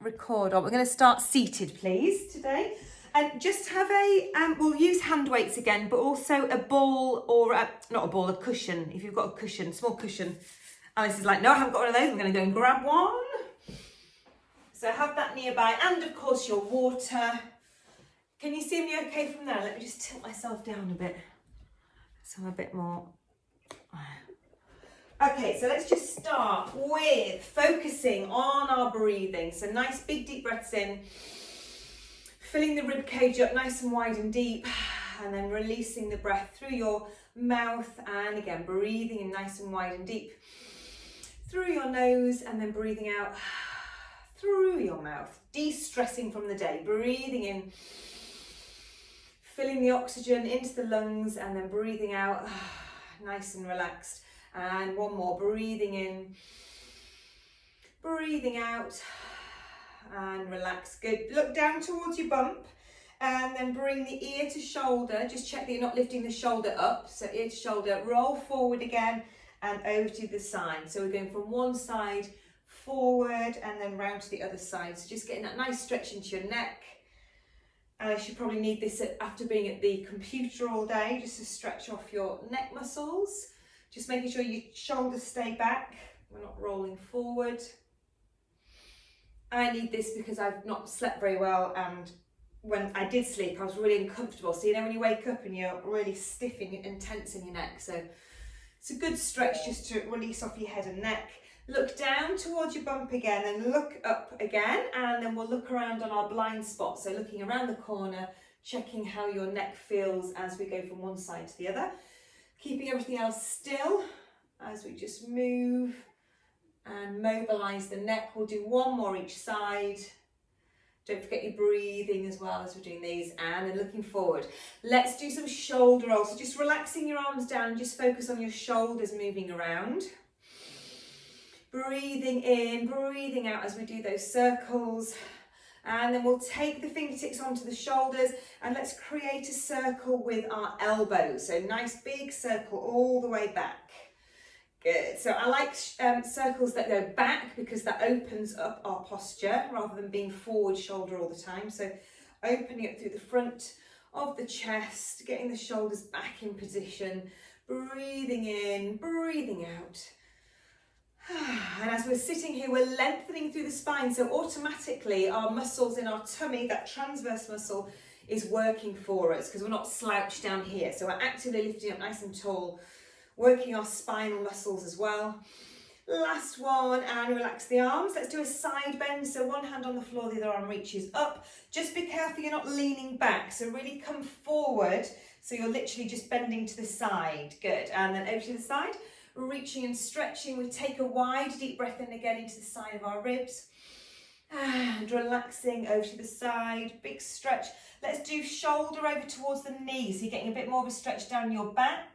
record on. We're going to start seated, please, today. And just have we'll use hand weights again, but also a ball or, not a ball, a cushion. If you've got a cushion, small cushion. Alice is like, no, I haven't got one of those. I'm going to go and grab one. So have that nearby. And of course, your water. Can you see me okay from there? Let me just tilt myself down a bit. So I'm a bit more. Okay, so let's just start with focusing on our breathing. So nice big deep breaths in, filling the rib cage up nice and wide and deep, and then releasing the breath through your mouth, and again breathing in nice and wide and deep through your nose, and then breathing out through your mouth, de-stressing from the day, breathing in, filling the oxygen into the lungs, and then breathing out nice and relaxed. And one more, breathing in, breathing out, and relax. Good. Look down towards your bump, and then bring the ear to shoulder. Just check that you're not lifting the shoulder up. So ear to shoulder, roll forward again, and over to the side. So we're going from one side forward, and then round to the other side. So just getting that nice stretch into your neck. Alice, you probably need this after being at the computer all day, just to stretch off your neck muscles. Just making sure your shoulders stay back. We're not rolling forward. I need this because I've not slept very well, and when I did sleep, I was really uncomfortable. So you know when you wake up and you're really stiff and tense in your neck. So it's a good stretch just to release off your head and neck. Look down towards your bump again and look up again, and then we'll look around on our blind spot. So looking around the corner, checking how your neck feels as we go from one side to the other. Keeping everything else still as we just move and mobilise the neck. We'll do one more each side. Don't forget your breathing as well as we're doing these, and then looking forward. Let's do some shoulder rolls. So just relaxing your arms down and just focus on your shoulders moving around. Breathing in, breathing out as we do those circles. And then we'll take the fingertips onto the shoulders, and let's create a circle with our elbows. So nice big circle all the way back. Good. So I like circles that go back because that opens up our posture rather than being forward shoulder all the time. So opening up through the front of the chest, getting the shoulders back in position, breathing in, breathing out. And as we're sitting here, we're lengthening through the spine, so automatically our muscles in our tummy, that transverse muscle, is working for us because we're not slouched down here. So we're actively lifting up nice and tall, working our spinal muscles as well. Last one, and relax the arms. Let's do a side bend. So one hand on the floor, the other arm reaches up. Just be careful you're not leaning back. So really come forward. So you're literally just bending to the side. Good. And then over to the side. Reaching and stretching. We take a wide deep breath in again into the side of our ribs, and relaxing over to the side, big stretch. Let's do shoulder over towards the knee, so you're getting a bit more of a stretch down your back,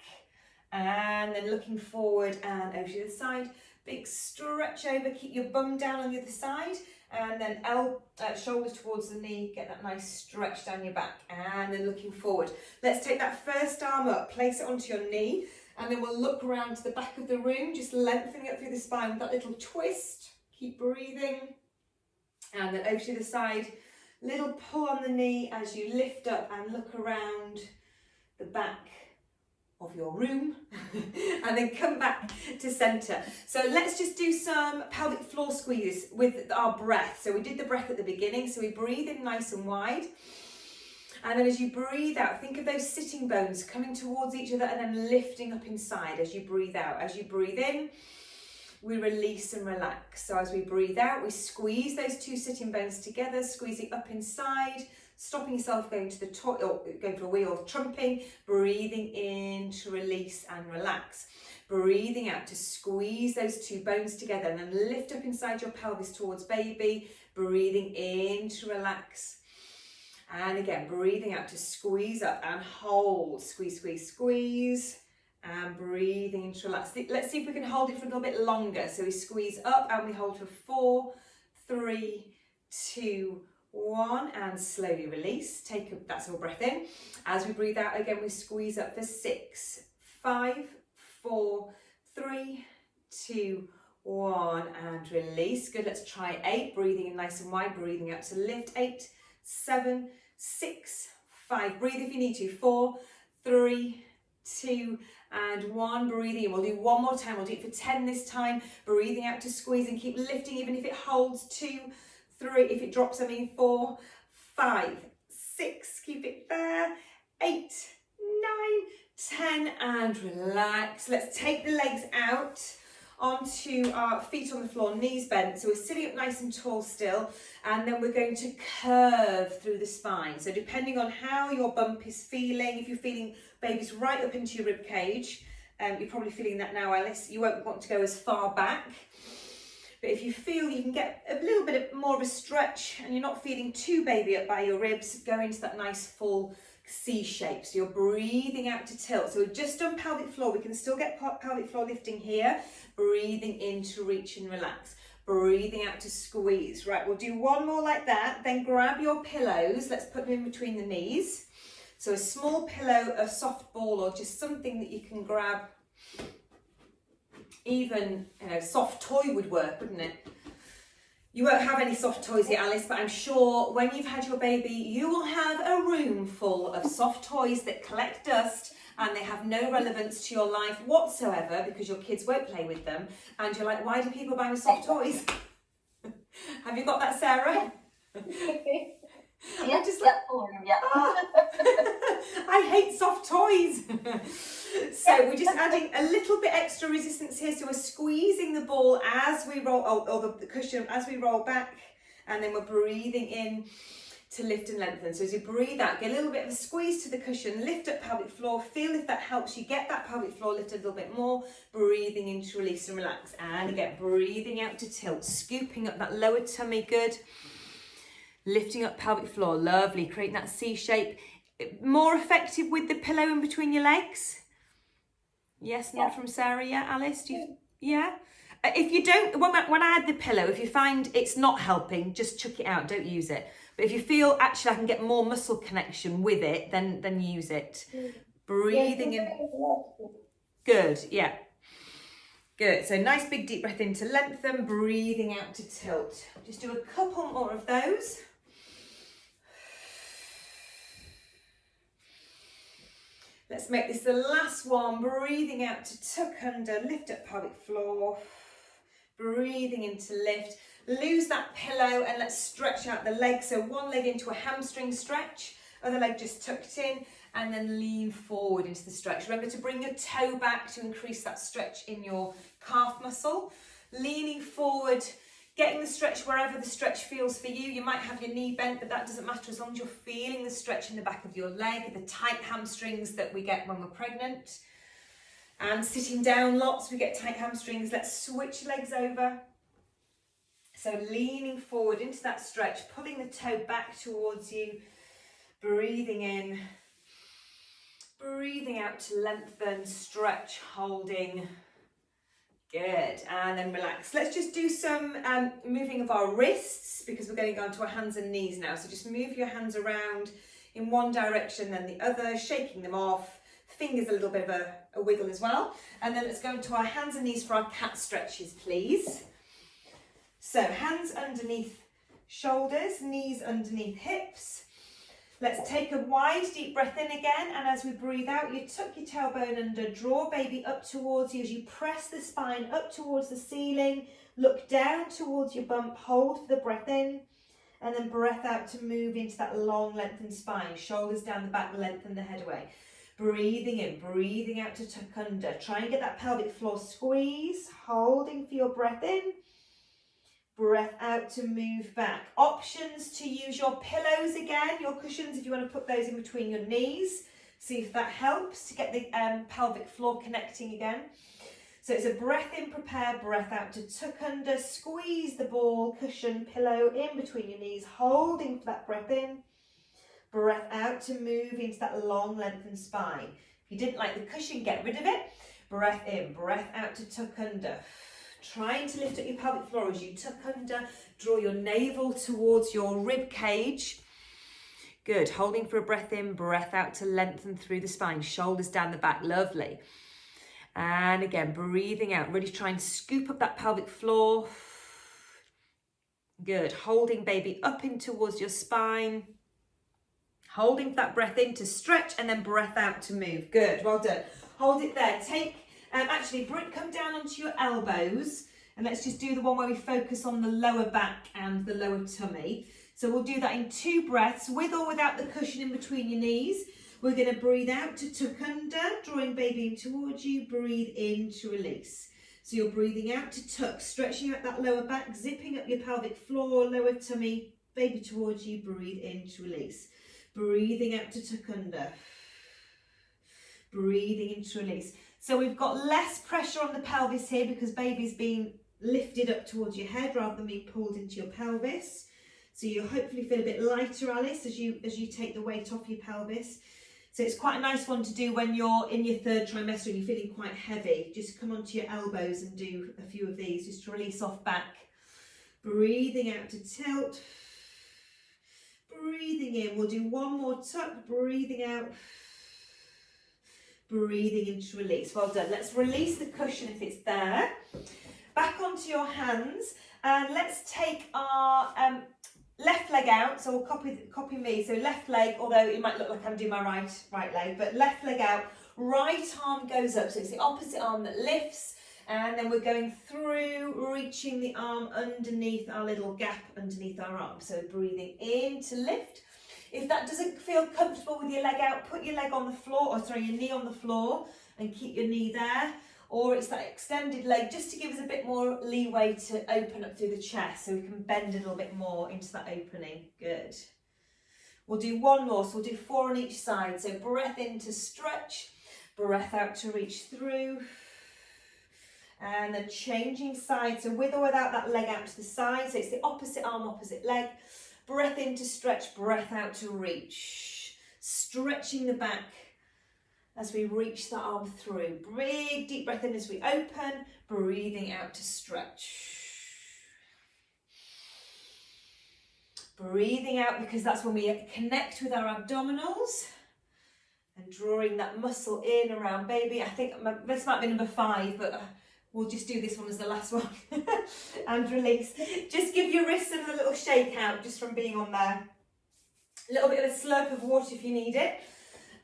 and then looking forward and over to the side, big stretch over. Keep your bum down on the other side, and then shoulders towards the knee. Get that nice stretch down your back, and then looking forward. Let's take that first arm up, place it onto your knee. And then we'll look around to the back of the room, just lengthening up through the spine with that little twist. Keep breathing. And then over to the side. Little pull on the knee as you lift up and look around the back of your room. And then come back to centre. So let's just do some pelvic floor squeezes with our breath. So we did the breath at the beginning. So we breathe in nice and wide. And then as you breathe out, think of those sitting bones coming towards each other and then lifting up inside as you breathe out. As you breathe in, we release and relax. So as we breathe out, we squeeze those two sitting bones together, squeezing up inside, stopping yourself going to the toilet or going for a wee or trumping, breathing in to release and relax. Breathing out to squeeze those two bones together and then lift up inside your pelvis towards baby, breathing in to relax. And again, breathing out to squeeze up and hold. Squeeze, squeeze, squeeze. And breathing in to relax. Let's see if we can hold it for a little bit longer. So we squeeze up and we hold for 4, 3, 2, 1. And slowly release. Take that whole breath in. As we breathe out again, we squeeze up for 6, 5, 4, 3, 2, 1 and release. Good, let's try 8, breathing in nice and wide, breathing out to lift. 8, 7, 6, 5. Breathe if you need to. 4, 3, 2 and 1. Breathing in. We'll do one more time. We'll do it for 10 this time. Breathing out to squeeze and keep lifting even if it holds. 2, 3. If it drops, I mean 4, 5, 6. Keep it there. 8, 9, 10 and relax. Let's take the legs out onto our feet on the floor, knees bent. So we're sitting up nice and tall still, and then we're going to curve through the spine. So depending on how your bump is feeling, if you're feeling babies right up into your rib cage, you're probably feeling that now, Alice, you won't want to go as far back. But if you feel you can get a little bit more of a stretch and you're not feeling too baby up by your ribs, go into that nice full C shape. So you're breathing out to tilt. So we're just on pelvic floor. We can still get pelvic floor lifting here. Breathing in to reach and relax. Breathing out to squeeze. Right, we'll do one more like that. Then grab your pillows. Let's put them in between the knees. So a small pillow, a soft ball, or just something that you can grab. Even, soft toy would work, wouldn't it? You won't have any soft toys yet, Alice, but I'm sure when you've had your baby, you will have a room full of soft toys that collect dust and they have no relevance to your life whatsoever because your kids won't play with them. And you're like, why do people buy me soft toys? Have you got that, Sarah? Yeah, just yeah, yeah. I hate soft toys. So we're just adding a little bit extra resistance here. So we're squeezing the ball as we roll, or the cushion as we roll back, and then we're breathing in to lift and lengthen. So as you breathe out, get a little bit of a squeeze to the cushion, lift up pelvic floor, feel if that helps you get that pelvic floor lifted a little bit more, breathing in to release and relax. And again, breathing out to tilt, scooping up that lower tummy, good. Lifting up pelvic floor, lovely, creating that C shape. More effective with the pillow in between your legs? Yes, not from Sarah, yeah, Alice? Do you, yeah? If you don't, when I add the pillow, if you find it's not helping, just chuck it out, don't use it. But if you feel, actually, I can get more muscle connection with it, then use it. Breathing in. Good, yeah. Good, so nice big deep breath in to lengthen, breathing out to tilt. Just do a couple more of those. Let's make this the last one. Breathing out to tuck under, lift up pelvic floor. Breathing in to lift. Lose that pillow and let's stretch out the leg. So one leg into a hamstring stretch, other leg just tucked in, and then lean forward into the stretch. Remember to bring your toe back to increase that stretch in your calf muscle. Leaning forward, getting the stretch wherever the stretch feels for you. You might have your knee bent, but that doesn't matter as long as you're feeling the stretch in the back of your leg, the tight hamstrings that we get when we're pregnant. And sitting down lots, we get tight hamstrings. Let's switch legs over. So leaning forward into that stretch, pulling the toe back towards you, breathing in, breathing out to lengthen, stretch, holding. Good, and then relax. Let's just do some moving of our wrists because we're going on to our hands and knees now. So just move your hands around in one direction, then the other, shaking them off. Fingers a little bit of a wiggle as well. And then let's go into our hands and knees for our cat stretches, please. So hands underneath shoulders, knees underneath hips. Let's take a wide deep breath in again, and as we breathe out, you tuck your tailbone under, draw baby up towards you as you press the spine up towards the ceiling, look down towards your bump, hold for the breath in, and then breath out to move into that long lengthened spine, shoulders down the back, lengthen the head away. Breathing in, breathing out to tuck under, try and get that pelvic floor squeeze, holding for your breath in. Breath out to move back. Options to use your pillows again, your cushions, if you want to put those in between your knees. See if that helps to get the pelvic floor connecting again. So it's a breath in, prepare, breath out to tuck under, squeeze the ball, cushion, pillow in between your knees, holding for that breath in. Breath out to move into that long lengthened spine. If you didn't like the cushion, get rid of it. Breath in, breath out to tuck under. Trying to lift up your pelvic floor as you tuck under, draw your navel towards your rib cage. Good, holding for a breath in, breath out to lengthen through the spine, shoulders down the back, lovely. And again, breathing out, really try and scoop up that pelvic floor. Good, holding baby up in towards your spine. Holding that breath in to stretch and then breath out to move. Good, well done. Hold it there. Come down onto your elbows and let's just do the one where we focus on the lower back and the lower tummy. So we'll do that in 2 breaths, with or without the cushion in between your knees. We're going to breathe out to tuck under, drawing baby in towards you, breathe in to release. So you're breathing out to tuck, stretching out that lower back, zipping up your pelvic floor, lower tummy, baby towards you, breathe in to release. Breathing out to tuck under, breathing in to release. So we've got less pressure on the pelvis here because baby's been lifted up towards your head rather than being pulled into your pelvis. So you'll hopefully feel a bit lighter, Alice, as you take the weight off your pelvis. So it's quite a nice one to do when you're in your 3rd trimester and you're feeling quite heavy. Just come onto your elbows and do a few of these just to release off back. Breathing out to tilt. Breathing in. We'll do 1 more tuck. Breathing out. Breathing into release. Well done. Let's release the cushion if it's there. Back onto your hands and let's take our left leg out. So we'll copy me. So left leg, although it might look like I'm doing my right leg, but left leg out, right arm goes up. So it's the opposite arm that lifts, and then we're going through, reaching the arm underneath our little gap underneath our arm. So breathing in to lift. If that doesn't feel comfortable with your leg out, put your leg on the floor, your knee on the floor and keep your knee there. Or it's that extended leg, just to give us a bit more leeway to open up through the chest so we can bend a little bit more into that opening. Good. We'll do 1 more, so we'll do 4 on each side. So breath in to stretch, breath out to reach through. And then changing sides, so with or without that leg out to the side. So it's the opposite arm, opposite leg. Breath in to stretch, breath out to reach. Stretching the back as we reach the arm through. Big deep breath in as we open, breathing out to stretch. Breathing out because that's when we connect with our abdominals and drawing that muscle in around baby. I think this might be number 5, but we'll just do this one as the last one. And release. Just give your wrists a little shake out just from being on there. A little bit of a slurp of water if you need it.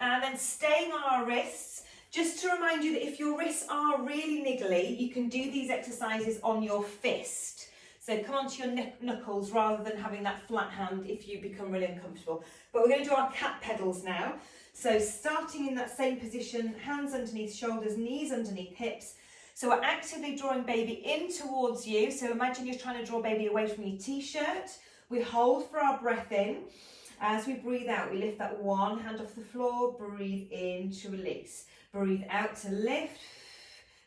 And then staying on our wrists, just to remind you that if your wrists are really niggly, you can do these exercises on your fist. So come onto your knuckles rather than having that flat hand if you become really uncomfortable. But we're going to do our cat pedals now. So starting in that same position, hands underneath shoulders, knees underneath hips. So we're actively drawing baby in towards you. So imagine you're trying to draw baby away from your t-shirt. We hold for our breath in. As we breathe out, we lift that 1 hand off the floor, breathe in to release. Breathe out to lift,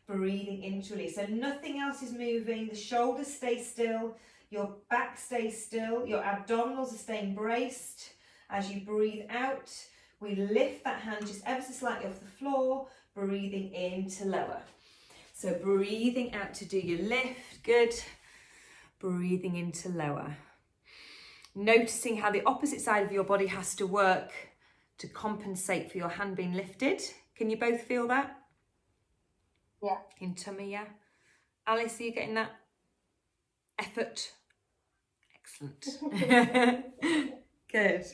breathing in to release. So nothing else is moving, the shoulders stay still, your back stays still, your abdominals are staying braced. As you breathe out, we lift that hand just ever so slightly off the floor, breathing in to lower. So breathing out to do your lift, good. Breathing in to lower. Noticing how the opposite side of your body has to work to compensate for your hand being lifted. Can you both feel that? Yeah. In tummy, yeah? Alice, are you getting that effort? Excellent. Good.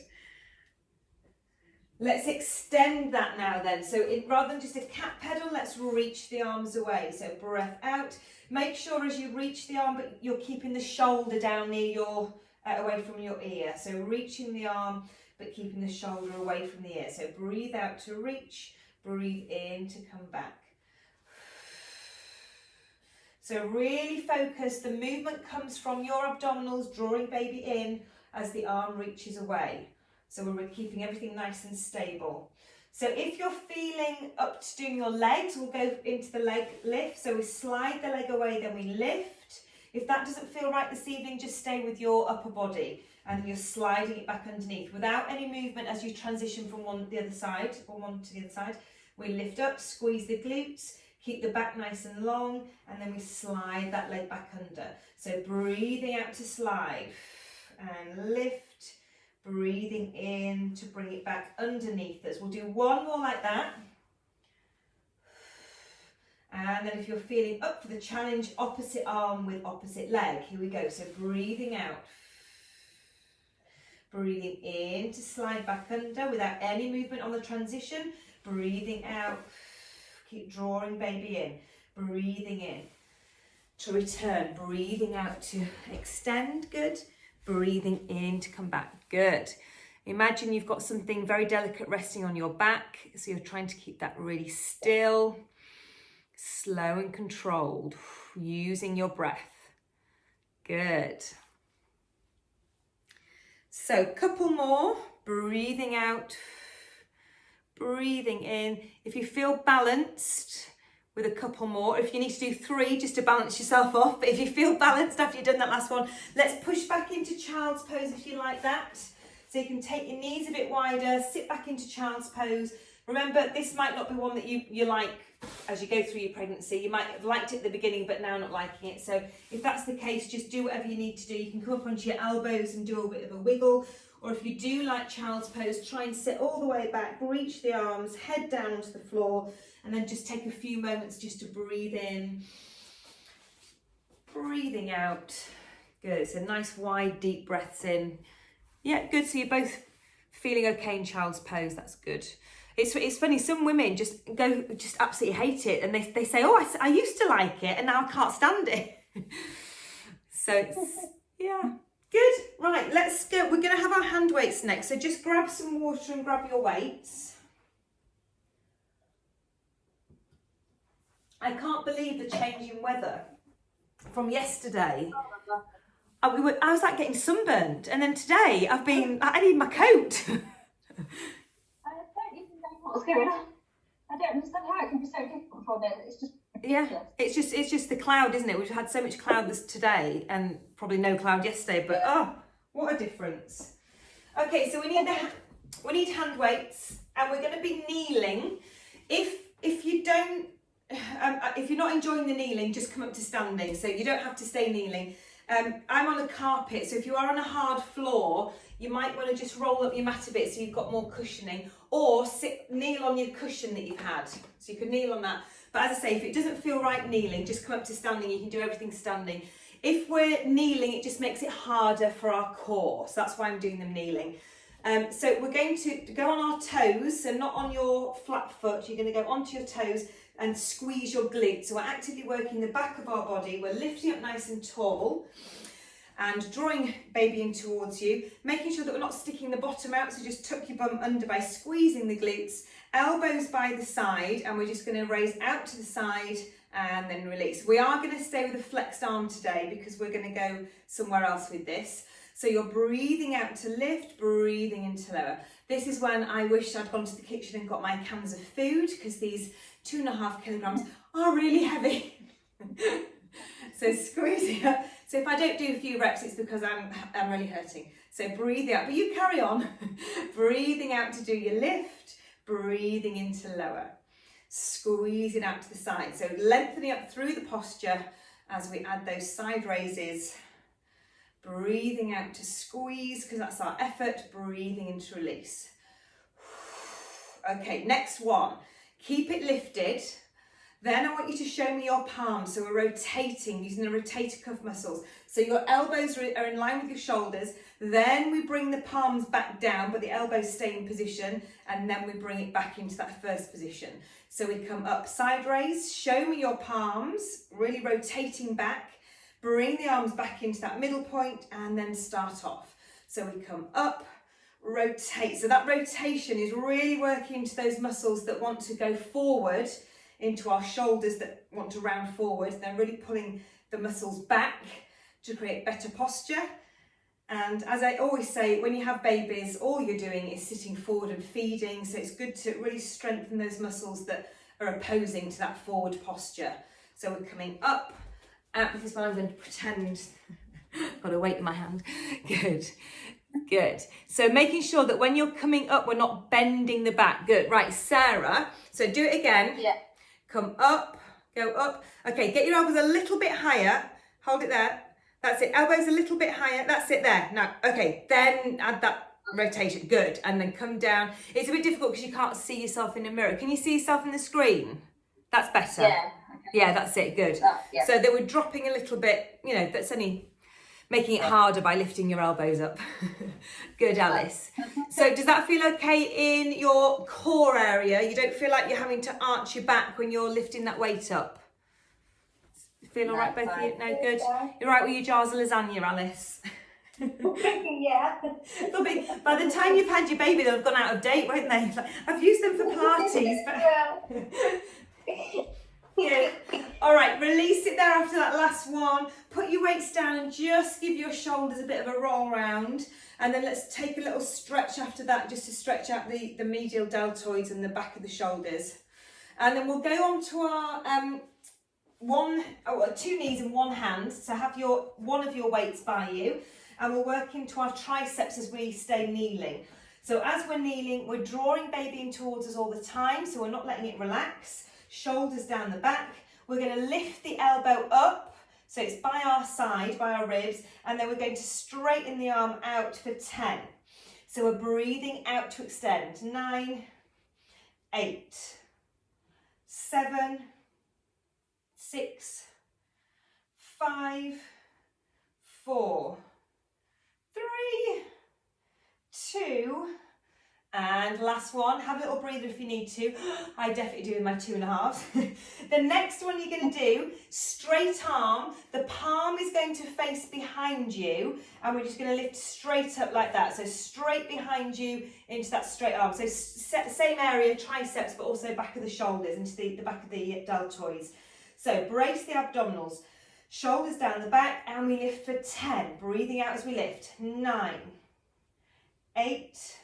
Let's extend that now then. So rather than just a cat pedal, let's reach the arms away. So breath out. Make sure as you reach the arm, but you're keeping the shoulder down near your away from your ear. So reaching the arm, but keeping the shoulder away from the ear. So breathe out to reach, breathe in to come back. So really focus, the movement comes from your abdominals, drawing baby in as the arm reaches away. So we're keeping everything nice and stable. So if you're feeling up to doing your legs, we'll go into the leg lift. So we slide the leg away, then we lift. If that doesn't feel right this evening, just stay with your upper body and you're sliding it back underneath without any movement as you transition from one to the other side. We lift up, squeeze the glutes, keep the back nice and long, and then we slide that leg back under. So breathing out to slide and lift, breathing in to bring it back underneath us. We'll do 1 more like that. And then if you're feeling up for the challenge, opposite arm with opposite leg. Here we go. So breathing out. Breathing in to slide back under without any movement on the transition. Breathing out. Keep drawing baby in. Breathing in to return. Breathing out to extend. Good. Breathing in to come back. Good. Imagine you've got something very delicate resting on your back. So you're trying to keep that really still, slow and controlled, using your breath. Good. So couple more, breathing out, breathing in. If you feel balanced with a couple more, if you need to do 3 just to balance yourself off, but if you feel balanced after you've done that last one, let's push back into child's pose if you like that. So you can take your knees a bit wider, sit back into child's pose. Remember, this might not be one that you like as you go through your pregnancy. You might have liked it at the beginning, but now not liking it. So if that's the case, just do whatever you need to do. You can come up onto your elbows and do a bit of a wiggle. Or if you do like child's pose, try and sit all the way back, reach the arms, head down onto the floor, and then just take a few moments just to breathe in, breathing out. Good, so nice wide deep breaths in. Yeah, good, so you're both feeling okay in child's pose, that's good. It's funny, some women just absolutely hate it, and they say, oh, I used to like it and now I can't stand it. So it's, yeah, good. Right, let's go. We're going to have our hand weights next. So just grab some water and grab your weights. I can't believe the change in weather from yesterday. I was like getting sunburned, and then today I need my coat. What's going on? I don't understand how it can be so different from it. It's just ridiculous. Yeah, it's just the cloud, isn't it? We've had so much cloud today and probably no cloud yesterday, but oh, what a difference. Okay, so we need hand weights, and we're going to be kneeling. If you don't if you're not enjoying the kneeling, just come up to standing, so you don't have to stay kneeling. I'm on a carpet, so if you are on a hard floor, you might want to just roll up your mat a bit so you've got more cushioning, or kneel on your cushion that you've had. So you could kneel on that. But as I say, if it doesn't feel right kneeling, just come up to standing. You can do everything standing. If we're kneeling, it just makes it harder for our core. So that's why I'm doing them kneeling. So we're going to go on our toes, so not on your flat foot. You're going to go onto your toes and squeeze your glutes. So we're actively working the back of our body. We're lifting up nice and tall and drawing baby in towards you, making sure that we're not sticking the bottom out. So just tuck your bum under by squeezing the glutes, elbows by the side, and we're just going to raise out to the side and then release. We are going to stay with a flexed arm today because we're going to go somewhere else with this. So you're breathing out to lift, breathing in to lower. This is when I wish I'd gone to the kitchen and got my cans of food, because these 2.5 kilograms are really heavy. So squeezing up. So if I don't do a few reps, it's because I'm really hurting. So breathe out, but you carry on. Breathing out to do your lift, breathing into lower. Squeezing out to the side. So lengthening up through the posture as we add those side raises. Breathing out to squeeze, because that's our effort. Breathing into release. Okay, next one. Keep it lifted. Then I want you to show me your palms. So we're rotating using the rotator cuff muscles. So your elbows are in line with your shoulders. Then we bring the palms back down, but the elbows stay in position. And then we bring it back into that first position. So we come up, side raise. Show me your palms, really rotating back. Bring the arms back into that middle point and then start off. So we come up, rotate. So that rotation is really working into those muscles that want to go forward, into our shoulders that want to round forward. They're really pulling the muscles back to create better posture. And as I always say, when you have babies, all you're doing is sitting forward and feeding. So it's good to really strengthen those muscles that are opposing to that forward posture. So we're coming up. This is when I'm going to pretend I've got a weight in my hand. Good, good. So making sure that when you're coming up, we're not bending the back. Good, right, Sarah. So do it again. Yeah. Come up, go up. Okay, get your elbows a little bit higher. Hold it there. That's it. Elbows a little bit higher. That's it there. Now, okay, then add that rotation. Good. And then come down. It's a bit difficult because you can't see yourself in the mirror. Can you see yourself in the screen? That's better. Yeah. Yeah, that's it, good. Yeah. So they were dropping a little bit, you know, that's only making it harder by lifting your elbows up. Good, Alice. So does that feel okay in your core area? You don't feel like you're having to arch your back when you're lifting that weight up? Feel all right, both of you? No, good. You're right with your jars of lasagna, Alice. Yeah. By the time you've had your baby, they'll have gone out of date, won't they? Like, I've used them for Pilates, but... Yeah. All right, release it there after that last one. Put your weights down and just give your shoulders a bit of a roll round. And then let's take a little stretch after that, just to stretch out the medial deltoids and the back of the shoulders. And then we'll go on to our two knees and one hand. So have one of your weights by you. And we'll work into our triceps as we stay kneeling. So as we're kneeling, we're drawing baby in towards us all the time. So we're not letting it relax. Shoulders down the back. We're going to lift the elbow up, so it's by our side, by our ribs, and then we're going to straighten the arm out for 10. So we're breathing out to extend. 9, 8, 7, 6, 5, 4, 3, 2, and last one. Have a little breather if you need to. I definitely do with my 2.5. The next one you're going to do, straight arm. The palm is going to face behind you, and we're just going to lift straight up like that. So straight behind you into that straight arm. So same area, triceps, but also back of the shoulders, into the back of the deltoids. So brace the abdominals. Shoulders down the back, and we lift for 10. Breathing out as we lift. 9, 8,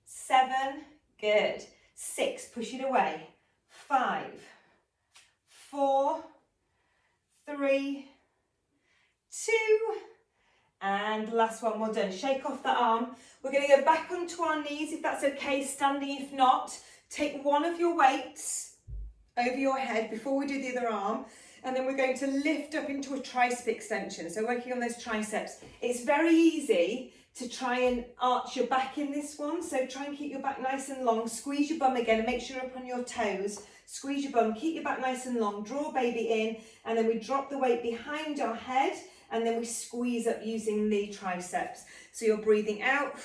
7, good. 6, push it away. 5, 4, 3, 2, and last one, well done. Shake off that arm. We're going to go back onto our knees if that's okay, standing if not. Take one of your weights over your head before we do the other arm, and then we're going to lift up into a tricep extension. So working on those triceps. It's very easy to try and arch your back in this one. So try and keep your back nice and long. Squeeze your bum again and make sure you're up on your toes. Squeeze your bum, keep your back nice and long. Draw baby in, and then we drop the weight behind our head, and then we squeeze up using the triceps. So you're breathing out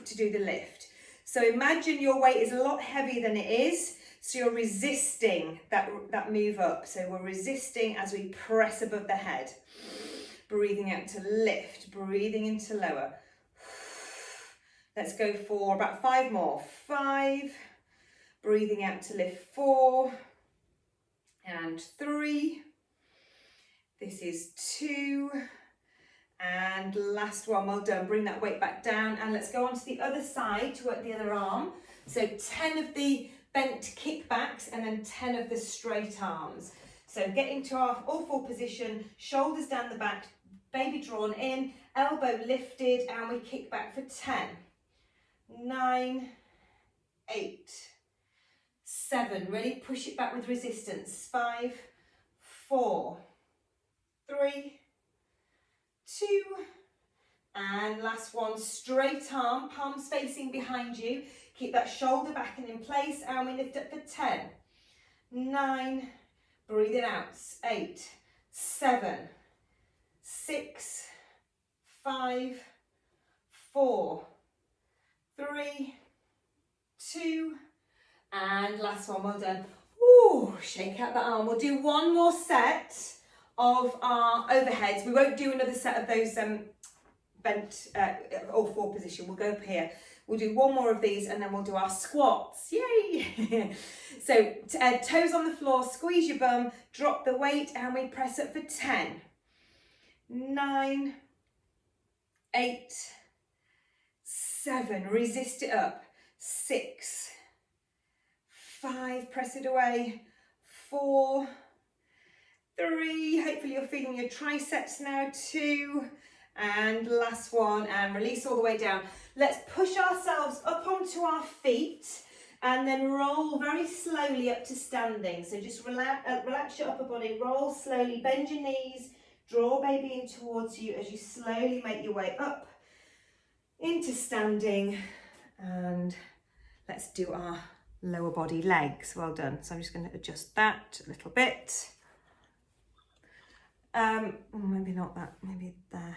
to do the lift. So imagine your weight is a lot heavier than it is. So you're resisting that move up. So we're resisting as we press above the head. Breathing out to lift, breathing into lower. Let's go for about 5 more. 5, breathing out to lift. 4, and 3. This is 2, and last one, well done. Bring that weight back down, and let's go on to the other side to work the other arm. So 10 of the bent kickbacks, and then 10 of the straight arms. So get into our all four position, shoulders down the back, baby drawn in, elbow lifted, and we kick back for 10. 9, 8, 7, really push it back with resistance. 5, 4, 3, 2, and last one, straight arm, palms facing behind you. Keep that shoulder back and in place, and we lift up for 10, 9, breathe it out, 8, 7, 6, 5, 4, 3, 2, and last one, well done. Ooh, shake out that arm. We'll do one more set of our overheads. We won't do another set of those bent all four position. We'll go up here. We'll do one more of these, and then we'll do our squats. Yay! So toes on the floor, squeeze your bum, drop the weight, and we press up for 10, 9, 8, 7, resist it up, 6, 5, press it away, 4, 3, hopefully you're feeling your triceps now, 2, and last one, and release all the way down. Let's push ourselves up onto our feet, and then roll very slowly up to standing. So just relax your upper body, roll slowly, bend your knees, draw baby in towards you as you slowly make your way up into standing. And let's do our lower body legs. Well done. So I'm just going to adjust that a little bit. Maybe not that, maybe there.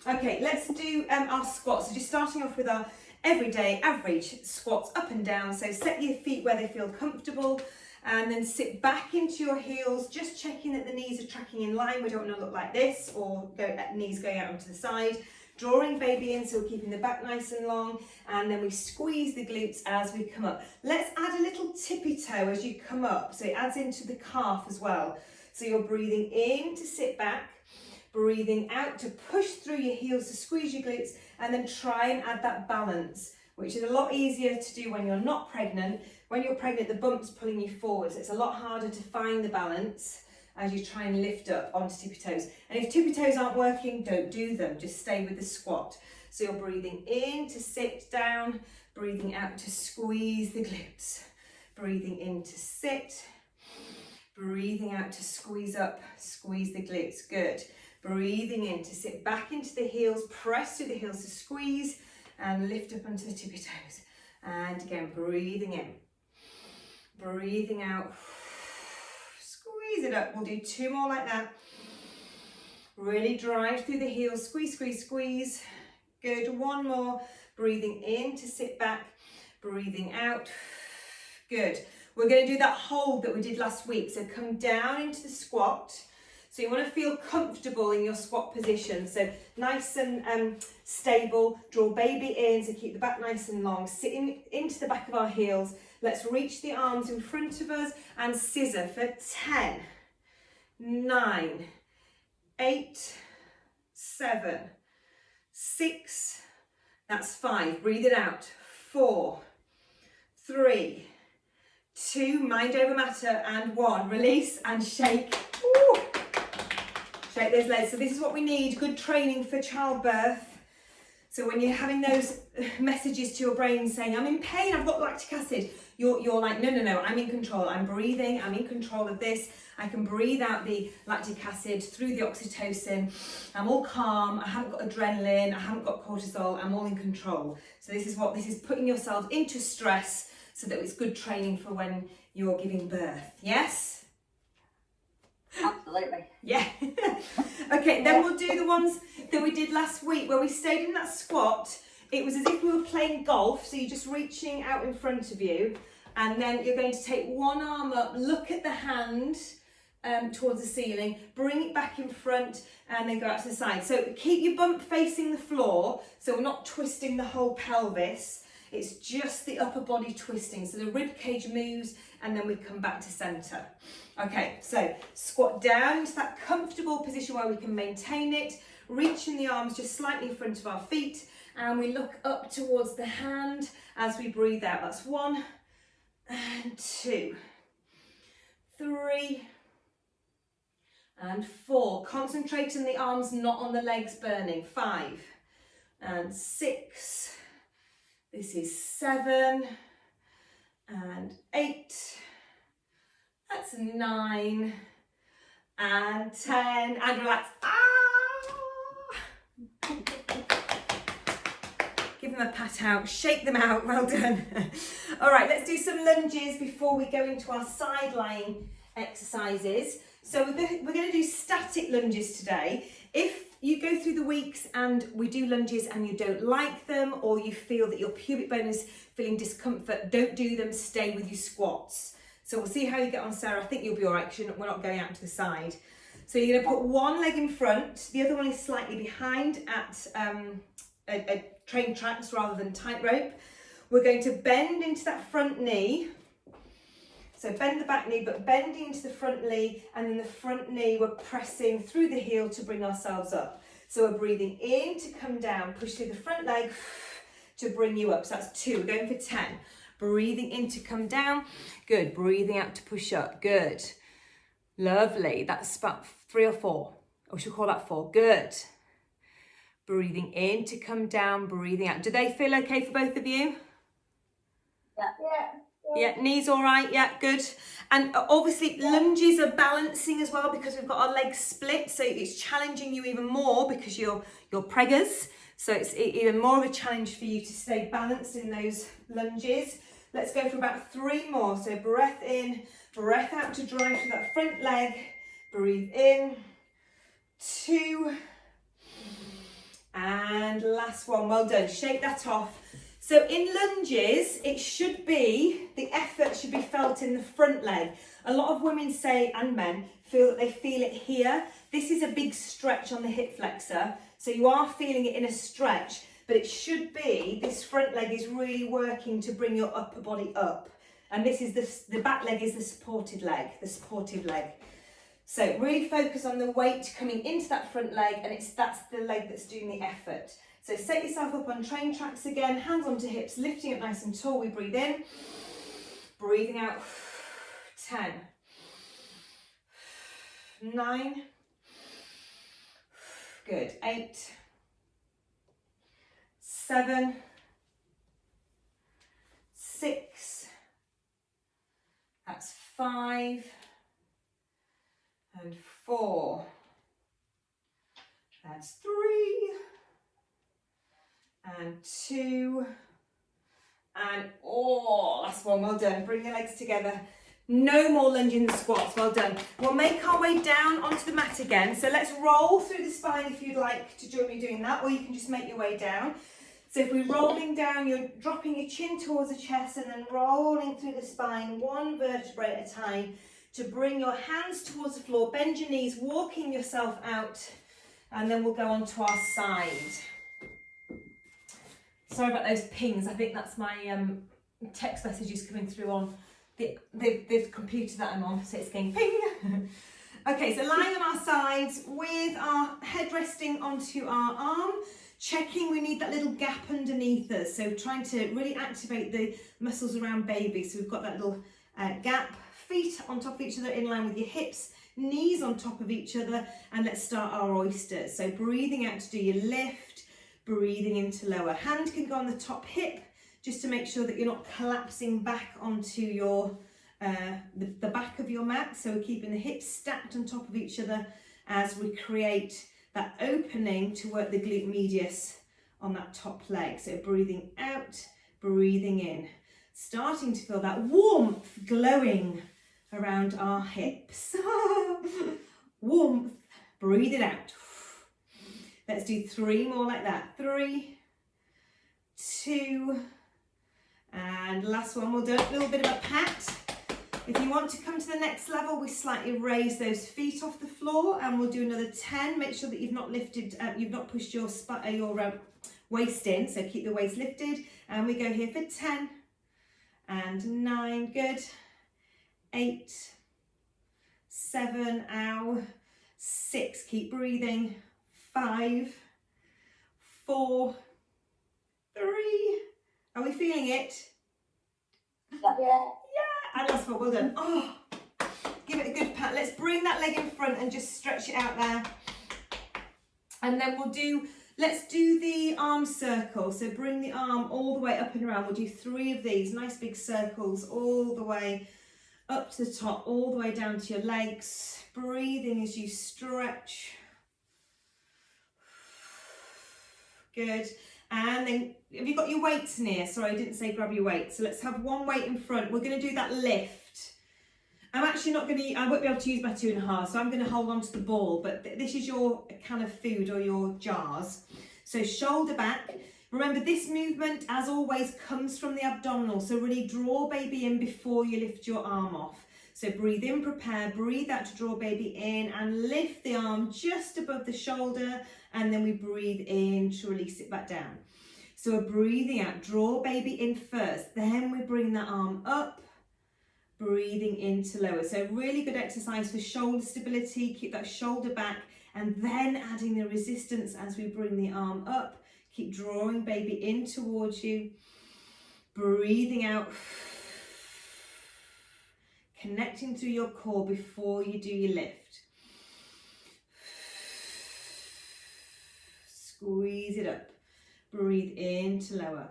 Okay, let's do our squats. So just starting off with our everyday average squats up and down. So set your feet where they feel comfortable and then sit back into your heels, just checking that the knees are tracking in line. We don't want to look like this or knees going out onto the side. Drawing baby in, so we're keeping the back nice and long, and then we squeeze the glutes as we come up. Let's add a little tippy toe as you come up, so it adds into the calf as well. So you're breathing in to sit back, breathing out to push through your heels to squeeze your glutes, and then try and add that balance, which is a lot easier to do when you're not pregnant. When you're pregnant, the bump's pulling you forwards. It's a lot harder to find the balance as you try and lift up onto tippy toes. And if tippy toes aren't working, don't do them, just stay with the squat. So you're breathing in to sit down, breathing out to squeeze the glutes, breathing in to sit, breathing out to squeeze up, squeeze the glutes, good. Breathing in to sit back into the heels, press through the heels to squeeze and lift up onto the tippy toes. And again, breathing in, breathing out, squeeze it up. We'll do 2 more like that. Really drive through the heels, squeeze, squeeze, squeeze. Good, 1 more. Breathing in to sit back, breathing out. Good. We're going to do that hold that we did last week. So come down into the squat. So you want to feel comfortable in your squat position. So nice and stable. Draw baby in, so keep the back nice and long. Sitting into the back of our heels. Let's reach the arms in front of us and scissor for 10, 9, 8, 7, 6, that's 5. Breathe it out. 4, 3, 2, mind over matter, and 1. Release and shake. Ooh. Shake those legs. So this is what we need, good training for childbirth. So when you're having those messages to your brain saying, I'm in pain, I've got lactic acid, you're like, no, I'm in control. I'm breathing, I'm in control of this. I can breathe out the lactic acid through the oxytocin. I'm all calm, I haven't got adrenaline, I haven't got cortisol, I'm all in control. So this is putting yourself into stress so that it's good training for when you're giving birth. Yes? Absolutely. Yeah. Okay, then we'll do the ones that we did last week where we stayed in that squat. It was as if we were playing golf, so you're just reaching out in front of you, and then you're going to take one arm up, look at the hand towards the ceiling, bring it back in front, and then go out to the side. So keep your bump facing the floor, so we're not twisting the whole pelvis. It's just the upper body twisting. So the rib cage moves and then we come back to center. Okay, so squat down into that comfortable position where we can maintain it, reaching the arms just slightly in front of our feet, and we look up towards the hand as we breathe out. That's 1 and 2, 3 and 4. Concentrate on the arms, not on the legs burning. 5 and 6. This is 7 and 8. That's 9 and 10. And relax. Give them a pat out, shake them out. Well done. All right, let's do some lunges before we go into our side lying exercises. So we're going to do static lunges today. If you go through the weeks and we do lunges and you don't like them, or you feel that your pubic bone is feeling discomfort, don't do them, stay with your squats. So we'll see how you get on, Sarah. I think you'll be all right because we're not going out to the side. So you're going to put one leg in front, the other one is slightly behind at a train tracks rather than tightrope. We're going to bend into that front knee. So bend the back knee, but bending into the front knee, and then the front knee, we're pressing through the heel to bring ourselves up. So we're breathing in to come down, push through the front leg to bring you up. So that's 2, we're going for 10. Breathing in to come down, good. Breathing out to push up, good. Lovely, that's about 3 or 4. Or should we call that 4, good. Breathing in to come down, breathing out. Do they feel okay for both of you? Yeah, knees all right, yeah, good. And obviously lunges are balancing as well because we've got our legs split, so it's challenging you even more because you're preggers. So it's even more of a challenge for you to stay balanced in those lunges. Let's go for about 3 more. So breath in, breath out to drive through that front leg. Breathe in, 2, and last one. Well done. Shake that off. So in lunges, it should be, the effort should be felt in the front leg. A lot of women say, and men, feel that they feel it here. This is a big stretch on the hip flexor. So you are feeling it in a stretch, but it should be, this front leg is really working to bring your upper body up. And this is the back leg is the supported leg, the supportive leg. So really focus on the weight coming into that front leg, and that's the leg that's doing the effort. So set yourself up on train tracks again, hands onto hips, lifting it nice and tall. We breathe in, breathing out, 10, 9, good, 8, 7, 6, that's 5, and 4, that's 3, and 2, and last one. Well done. Bring your legs together. No more lunging the squats. Well done. We'll make our way down onto the mat again. So let's roll through the spine if you'd like to join me doing that, or you can just make your way down. So if we're rolling down, you're dropping your chin towards the chest and then rolling through the spine, one vertebrae at a time, to bring your hands towards the floor. Bend your knees, walking yourself out, and then we'll go on to our side. Sorry about those pings. I think that's my text messages coming through on the computer that I'm on, so it's going ping. Okay, so lying on our sides with our head resting onto our arm, checking we need that little gap underneath us. So trying to really activate the muscles around baby. So we've got that little gap, feet on top of each other in line with your hips, knees on top of each other, and let's start our oysters. So breathing out to do your lift, breathing into lower. Hand can go on the top hip just to make sure that you're not collapsing back onto your the back of your mat. So we're keeping the hips stacked on top of each other as we create that opening to work the glute medius on that top leg. So breathing out, breathing in, starting to feel that warmth glowing around our hips. Warmth, breathe it out. Let's do 3 more like that. 3, 2, and last one. We'll do a little bit of a pat. If you want to come to the next level, we slightly raise those feet off the floor, and we'll do another 10. Make sure that you've not lifted, you've not pushed your waist in, so keep the waist lifted. And we go here for 10 and 9, good. 8, 7, 6, keep breathing. 5, 4, 3. Are we feeling it? Yeah. And last one, well done. Oh, give it a good pat. Let's bring that leg in front and just stretch it out there. And then let's do the arm circle. So bring the arm all the way up and around. We'll do 3 of these, nice big circles all the way up to the top, all the way down to your legs. Breathing as you stretch. Good. And then, have you got your weights near? Sorry, I didn't say grab your weights. So let's have one weight in front. We're going to do that lift. I'm actually not going to, I won't be able to use my 2.5, so I'm going to hold on to the ball, but this is your can of food or your jars. So shoulder back. Remember, this movement, as always, comes from the abdominal. So really draw baby in before you lift your arm off. So breathe in, prepare, breathe out to draw baby in, and lift the arm just above the shoulder, and then we breathe in to release it back down. So we're breathing out, draw baby in first, then we bring that arm up, breathing into lower. So really good exercise for shoulder stability, keep that shoulder back, and then adding the resistance as we bring the arm up. Keep drawing baby in towards you, breathing out, connecting through your core before you do your lift. Squeeze it up, breathe into lower.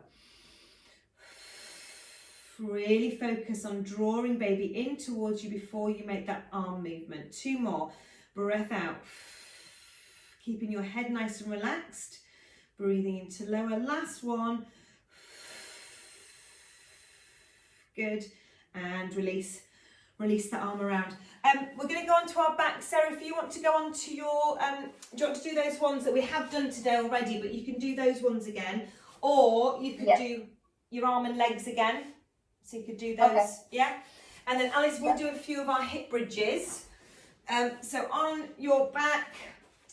Really focus on drawing baby in towards you before you make that arm movement. 2 more, breath out, keeping your head nice and relaxed, breathing into lower. Last one, Good. And release the arm around. We're going to go on to our back. Sarah, if you want to go on to your, do you want to do those ones that we have done today already, but you can do those ones again. Or you could do your arm and legs again. So you could do those, yeah? And then Alice will do a few of our hip bridges. So on your back,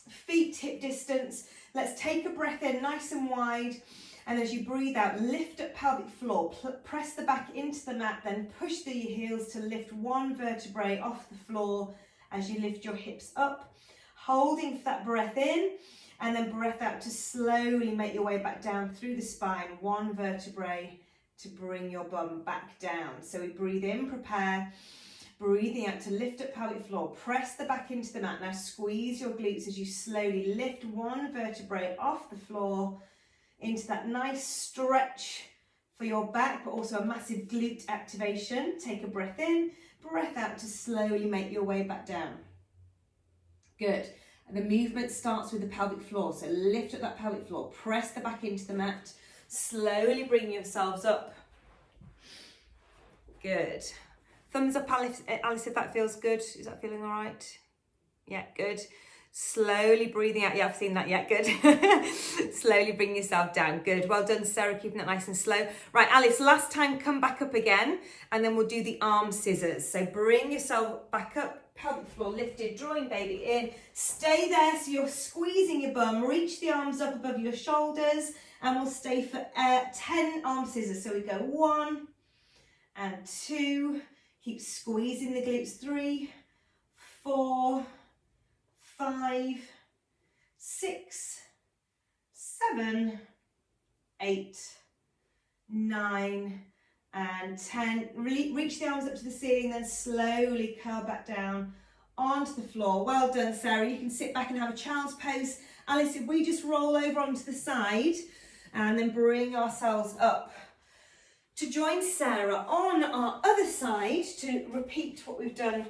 feet hip distance, let's take a breath in nice and wide. And as you breathe out, lift up pelvic floor, press the back into the mat, then push through your heels to lift one vertebrae off the floor as you lift your hips up. Holding for that breath in, and then breath out to slowly make your way back down through the spine, one vertebrae to bring your bum back down. So we breathe in, prepare, breathing out to lift up pelvic floor, press the back into the mat. Now squeeze your glutes as you slowly lift one vertebrae off the floor, into that nice stretch for your back, but also a massive glute activation. Take a breath in, breath out to slowly make your way back down. Good. And the movement starts with the pelvic floor. So lift up that pelvic floor, press the back into the mat, slowly bring yourselves up. Good. Thumbs up, Alice, if that feels good. Is that feeling all right? Yeah, good. Slowly breathing out. Yeah, I've seen that. Yeah, good. Slowly bring yourself down. Good. Well done, Sarah, keeping it nice and slow. Right, Alice, last time, come back up again, and then we'll do the arm scissors. So bring yourself back up, pelvic floor lifted, drawing baby in. Stay there, so you're squeezing your bum. Reach the arms up above your shoulders, and we'll stay for 10 arm scissors. So we go 1 and 2. Keep squeezing the glutes. 3, 4, 5, 6, 7, 8, 9, and 10. Reach the arms up to the ceiling, then slowly curl back down onto the floor. Well done, Sarah. You can sit back and have a child's pose. Alice, if we just roll over onto the side and then bring ourselves up to join Sarah on our other side to repeat what we've done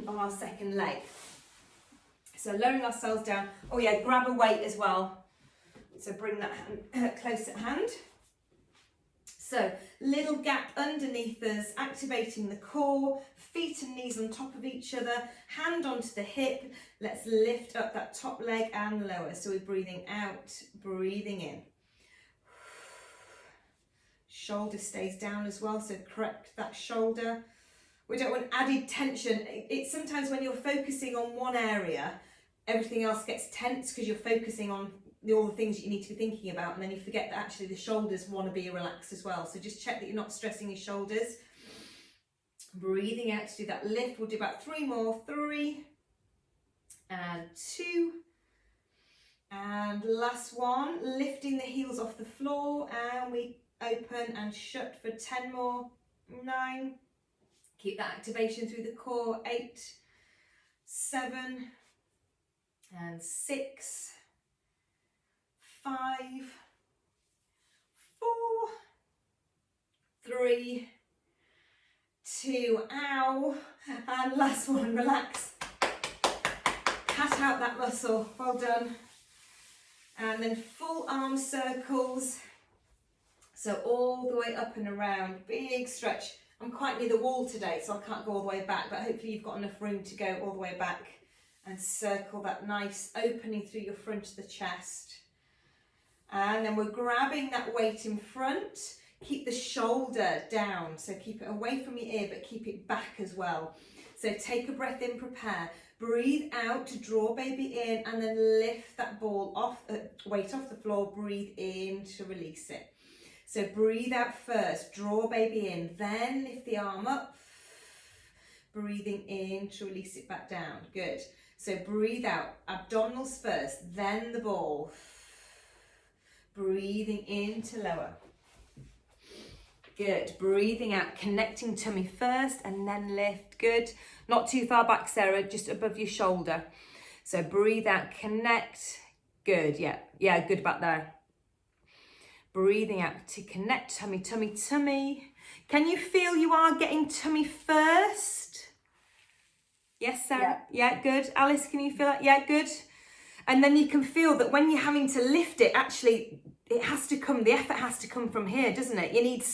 on our second leg. So lowering ourselves down. Oh yeah, grab a weight as well. So bring that hand, close at hand. So little gap underneath us, activating the core, feet and knees on top of each other, hand onto the hip. Let's lift up that top leg and lower. So we're breathing out, breathing in. Shoulder stays down as well, so correct that shoulder. We don't want added tension. It's sometimes when you're focusing on one area, everything else gets tense because you're focusing on all the things that you need to be thinking about, and then you forget that actually the shoulders want to be relaxed as well. So just check that you're not stressing your shoulders. Breathing out to do that lift. We'll do about 3 more. 3 and 2. And last one, lifting the heels off the floor, and we open and shut for 10 more. 9. Keep that activation through the core. 8, 7, and 6, 5, 4, 3, 2, ow, and last one, relax. Cat out that muscle, well done. And then full arm circles. So all the way up and around, big stretch. I'm quite near the wall today, so I can't go all the way back, but hopefully you've got enough room to go all the way back and circle that nice opening through your front of the chest. And then we're grabbing that weight in front. Keep the shoulder down, so keep it away from your ear, but keep it back as well. So take a breath in, prepare. Breathe out to draw baby in, and then lift that ball off, weight off the floor. Breathe in to release it. So breathe out first, draw baby in, then lift the arm up. Breathing in to release it back down. Good. So breathe out, abdominals first, then the ball. Breathing in to lower. Good. Breathing out, connecting tummy first and then lift. Good. Not too far back, Sarah, just above your shoulder. So breathe out, connect. Good. Yeah. Yeah, good back there. Breathing out to connect tummy, tummy, tummy. Can you feel you are getting tummy first? Yes, Sarah? Yeah, good. Alice, can you feel that? Yeah, good. And then you can feel that when you're having to lift it, actually, it has to come, the effort has to come from here, doesn't it? You need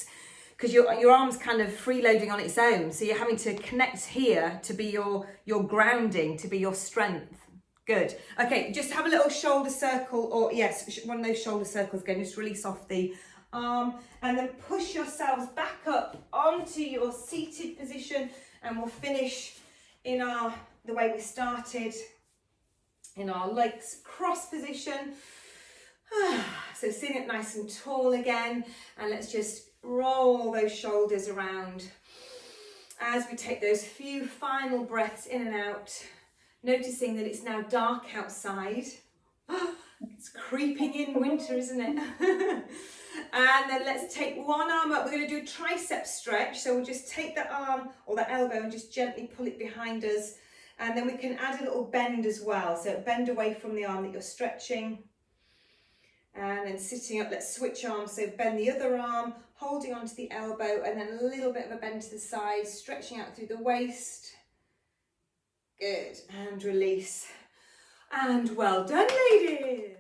because your arm's kind of freeloading on its own. So you're having to connect here to be your grounding, to be your strength. Good. Okay, just have a little shoulder circle, or yes, one of those shoulder circles again. Just release off the arm and then push yourselves back up onto your seated position, and we'll finish in the way we started, in our legs cross position. So sitting up nice and tall again, and let's just roll those shoulders around as we take those few final breaths in and out, noticing that it's now dark outside. It's creeping in winter, isn't it? And then let's take one arm up. We're going to do a tricep stretch. So we'll just take the arm or the elbow and just gently pull it behind us. And then we can add a little bend as well. So bend away from the arm that you're stretching. And then sitting up, let's switch arms. So bend the other arm, holding onto the elbow, and then a little bit of a bend to the side, stretching out through the waist. Good. And release. And well done, ladies.